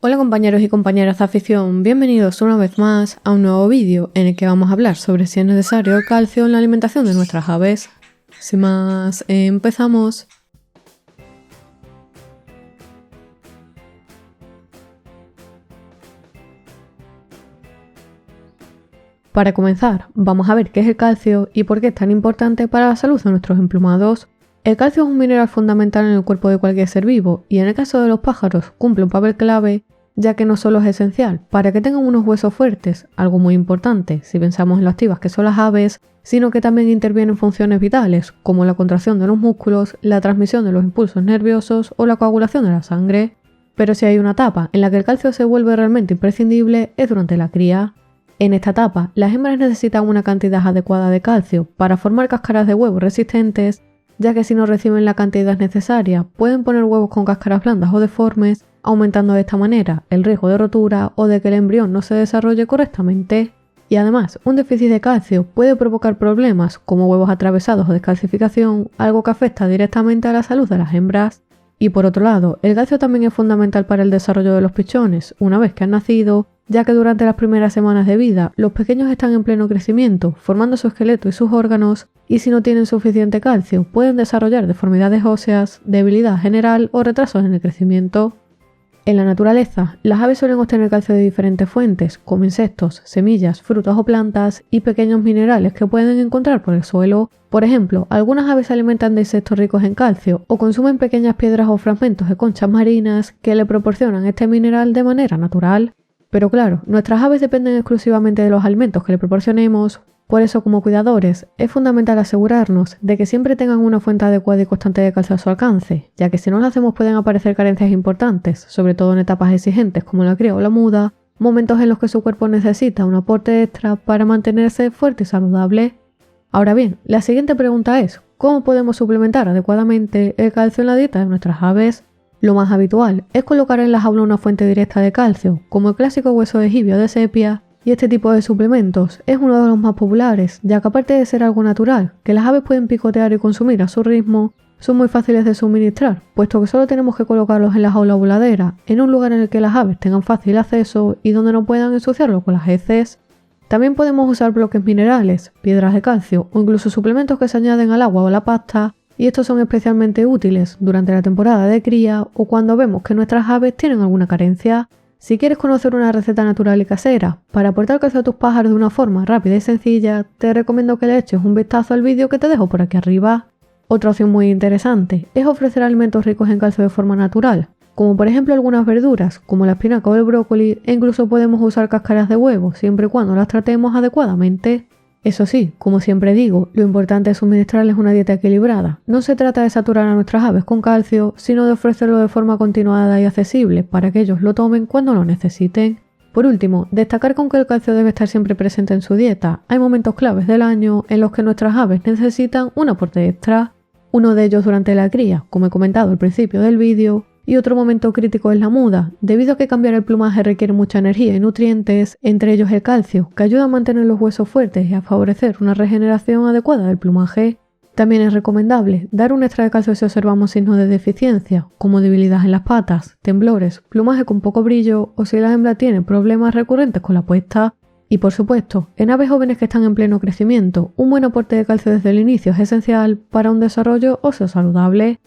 Hola compañeros y compañeras de afición, bienvenidos una vez más a un nuevo vídeo en el que vamos a hablar sobre si es necesario el calcio en la alimentación de nuestras aves. Sin más, empezamos. Para comenzar, vamos a ver qué es el calcio y por qué es tan importante para la salud de nuestros emplumados. El calcio es un mineral fundamental en el cuerpo de cualquier ser vivo y en el caso de los pájaros cumple un papel clave, ya que no solo es esencial para que tengan unos huesos fuertes, algo muy importante si pensamos en lo activas que son las aves, sino que también interviene en funciones vitales como la contracción de los músculos, la transmisión de los impulsos nerviosos o la coagulación de la sangre. Pero si hay una etapa en la que el calcio se vuelve realmente imprescindible es durante la cría. En esta etapa, las hembras necesitan una cantidad adecuada de calcio para formar cáscaras de huevos resistentes, ya que si no reciben la cantidad necesaria pueden poner huevos con cáscaras blandas o deformes, aumentando de esta manera el riesgo de rotura o de que el embrión no se desarrolle correctamente. Y además, un déficit de calcio puede provocar problemas como huevos atravesados o descalcificación, algo que afecta directamente a la salud de las hembras. Y por otro lado, el calcio también es fundamental para el desarrollo de los pichones una vez que han nacido, ya que durante las primeras semanas de vida los pequeños están en pleno crecimiento, formando su esqueleto y sus órganos, y si no tienen suficiente calcio pueden desarrollar deformidades óseas, debilidad general o retrasos en el crecimiento. En la naturaleza, las aves suelen obtener calcio de diferentes fuentes, como insectos, semillas, frutas o plantas, y pequeños minerales que pueden encontrar por el suelo. Por ejemplo, algunas aves se alimentan de insectos ricos en calcio o consumen pequeñas piedras o fragmentos de conchas marinas que le proporcionan este mineral de manera natural. Pero claro, nuestras aves dependen exclusivamente de los alimentos que le proporcionemos. Por eso, como cuidadores, es fundamental asegurarnos de que siempre tengan una fuente adecuada y constante de calcio a su alcance, ya que si no lo hacemos pueden aparecer carencias importantes, sobre todo en etapas exigentes como la cría o la muda, momentos en los que su cuerpo necesita un aporte extra para mantenerse fuerte y saludable. Ahora bien, la siguiente pregunta es, ¿cómo podemos suplementar adecuadamente el calcio en la dieta de nuestras aves? Lo más habitual es colocar en la jaula una fuente directa de calcio, como el clásico hueso de jibia o de sepia, y este tipo de suplementos es uno de los más populares, ya que aparte de ser algo natural, que las aves pueden picotear y consumir a su ritmo, son muy fáciles de suministrar, puesto que solo tenemos que colocarlos en la jaula voladera, en un lugar en el que las aves tengan fácil acceso y donde no puedan ensuciarlo con las heces. También podemos usar bloques minerales, piedras de calcio o incluso suplementos que se añaden al agua o a la pasta, y estos son especialmente útiles durante la temporada de cría o cuando vemos que nuestras aves tienen alguna carencia. Si quieres conocer una receta natural y casera para aportar calcio a tus pájaros de una forma rápida y sencilla, te recomiendo que le eches un vistazo al vídeo que te dejo por aquí arriba. Otra opción muy interesante es ofrecer alimentos ricos en calcio de forma natural, como por ejemplo algunas verduras, como la espinaca o el brócoli, e incluso podemos usar cáscaras de huevo, siempre y cuando las tratemos adecuadamente. Eso sí, como siempre digo, lo importante es suministrarles una dieta equilibrada. No se trata de saturar a nuestras aves con calcio, sino de ofrecerlo de forma continuada y accesible para que ellos lo tomen cuando lo necesiten. Por último, destacar con que el calcio debe estar siempre presente en su dieta. Hay momentos claves del año en los que nuestras aves necesitan un aporte extra. Uno de ellos durante la cría, como he comentado al principio del vídeo, y otro momento crítico es la muda, debido a que cambiar el plumaje requiere mucha energía y nutrientes, entre ellos el calcio, que ayuda a mantener los huesos fuertes y a favorecer una regeneración adecuada del plumaje. También es recomendable dar un extra de calcio si observamos signos de deficiencia, como debilidad en las patas, temblores, plumaje con poco brillo o si la hembra tiene problemas recurrentes con la puesta. Y por supuesto, en aves jóvenes que están en pleno crecimiento, un buen aporte de calcio desde el inicio es esencial para un desarrollo óseo saludable.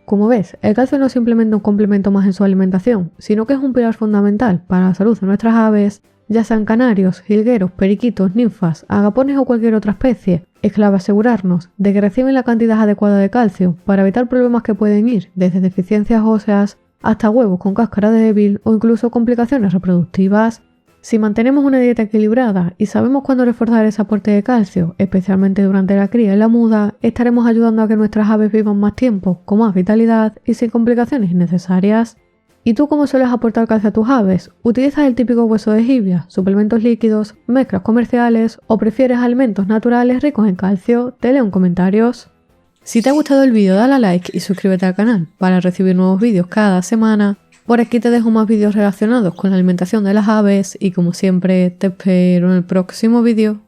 Como ves, el calcio no es simplemente un complemento más en su alimentación, sino que es un pilar fundamental para la salud de nuestras aves, ya sean canarios, jilgueros, periquitos, ninfas, agapones o cualquier otra especie. Es clave asegurarnos de que reciben la cantidad adecuada de calcio para evitar problemas que pueden ir desde deficiencias óseas hasta huevos con cáscara débil o incluso complicaciones reproductivas. Si mantenemos una dieta equilibrada y sabemos cuándo reforzar ese aporte de calcio, especialmente durante la cría y la muda, estaremos ayudando a que nuestras aves vivan más tiempo, con más vitalidad y sin complicaciones innecesarias. ¿Y tú cómo sueles aportar calcio a tus aves? ¿Utilizas el típico hueso de jibia, suplementos líquidos, mezclas comerciales o prefieres alimentos naturales ricos en calcio? Te leo en comentarios. Si te ha gustado el vídeo dale a like y suscríbete al canal para recibir nuevos vídeos cada semana. Por aquí te dejo más vídeos relacionados con la alimentación de las aves y como siempre te espero en el próximo vídeo.